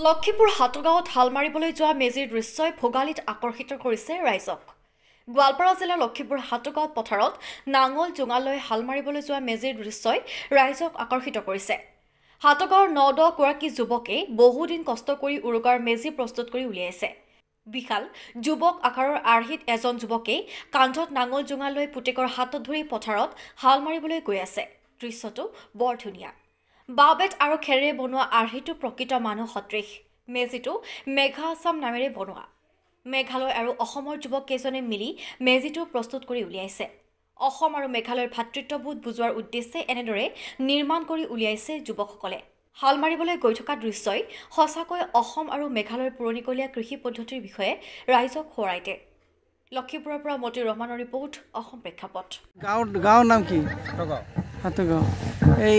লক্ষীপুৰ হাটগাঁৱত হাল মাৰিবলৈ যোৱা মেজিৰ দৃশ্যই ভোগালীত আকৰ্ষিত কৰিছে ৰাইজক। গোৱালপাৰা জিলাৰ লক্ষীপুৰ হাটগাঁৱত পথাৰত নাঙল জোঙালৈ হাল মাৰিবলৈ যোৱা মেজিৰ দৃশ্যই ৰাইজক আকৰ্ষিত কৰিছে। হাটগাঁৱৰ ৯-১০ গৰাকী যুৱকে বহুদিন কষ্ট কৰি উৰুকাৰ মেজি প্ৰস্তুত কৰি উলিয়াইছে। বিশাল যুৱক আকাৰৰ আৰ্হিত এজন যুৱকে কান্ধত নাঙল জোঙালৈ পুতেকৰ হাতত ধৰি পথাৰত হাল মাৰিবলৈ গৈ আছে। দৃশ্যটো বৰ ধুনীয়া। বাঁহ-বেত আৰু খেৰেৰে বনোৱা আৰ্হিটো প্ৰকৃত মানুহ সদৃশ। মেজিটো মেঘা আছাম নামেৰে বনোৱা। মেঘালয় আৰু অসমৰ যুৱক কেইজনে মিলি মেজিটো প্ৰস্তুত কৰি উলিয়াইছে। অসম আৰু মেঘালয়ৰ ভাতৃত্ববোধ বুজোৱাৰ উদ্দেশ্যে এনেদৰে নিৰ্মাণ কৰি উলিয়াইছে যুৱকসকলে। হাল মাৰিবলৈ গৈ থকা দৃশ্যই সঁচাকৈ অসম আৰু মেঘালয়ৰ পুৰণিকলীয়া কৃষি পদ্ধতিৰ বিষয়ে ৰাইজক সোঁৱৰাই দিয়ে। লক্ষীপুৰৰ পৰা মতিউৰ ৰহমানৰ ৰিপৰ্ট, অসম প্ৰেক্ষাপট। গাঁৱৰ নাম কি? হাটগাঁও। এই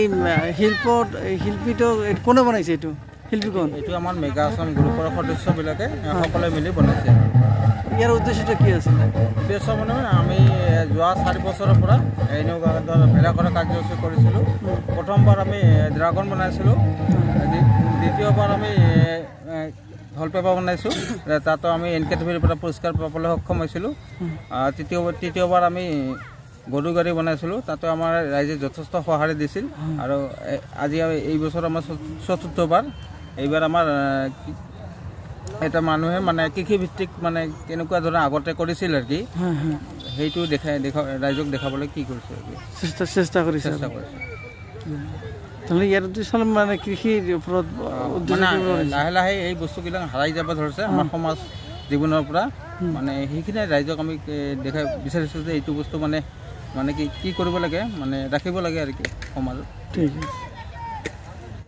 শিল্পীটো কোনে বনাইছে? এইটো শিল্পী কোন? এইটো আমাৰ মেগা আছাম গ্ৰুপৰ সদস্যবিলাকে সকলোৱে মিলি বনাইছে। ইয়াৰ উদ্দেশ্যটো কি আছিলে? উদ্দেশ্য মানে আমি যোৱা 4 বছৰৰ পৰা এনেকুৱা ভেলাঘৰ কাৰ্যসূচী কৰিছিলোঁ। প্ৰথমবাৰ আমি ড্ৰাগন বনাইছিলোঁ, দ্বিতীয়বাৰ আমি ঢোল পেঁপা বনাইছোঁ, তাতো আমি NKTVৰ পৰা পুৰস্কাৰ পাবলৈ সক্ষম হৈছিলোঁ। তৃতীয়বাৰ আমি গৰু গাড়ী বনাইছিলোঁ, তাতো আমাৰ ৰাইজে যথেষ্ট সঁহাৰি দিছিল। আৰু আজি এই বছৰ আমাৰ চতুৰ্থবাৰ। এইবাৰ আমাৰ এটা মানুহে মানে কৃষিভিত্তিক মানে কেনেকুৱা ধৰণে আগতে কৰিছিল আৰু কি, সেইটো ৰাইজক দেখাবলৈ কি কৰিছে চেষ্টা কৰিছে। ইয়াৰ উদ্দেশ্য মানে কৃষিৰ ওপৰত লাহে লাহে এই বস্তুবিলাক হেৰাই যাব ধৰিছে আমাৰ সমাজ জীৱনৰ পৰা। মানে সেইখিনি ৰাইজক আমি দেখাই বিচাৰিছোঁ যে এইটো বস্তু মানে কি কৰিব লাগে, মানে ৰাখিব লাগে আৰু কি সমাজত। ঠিক আছে।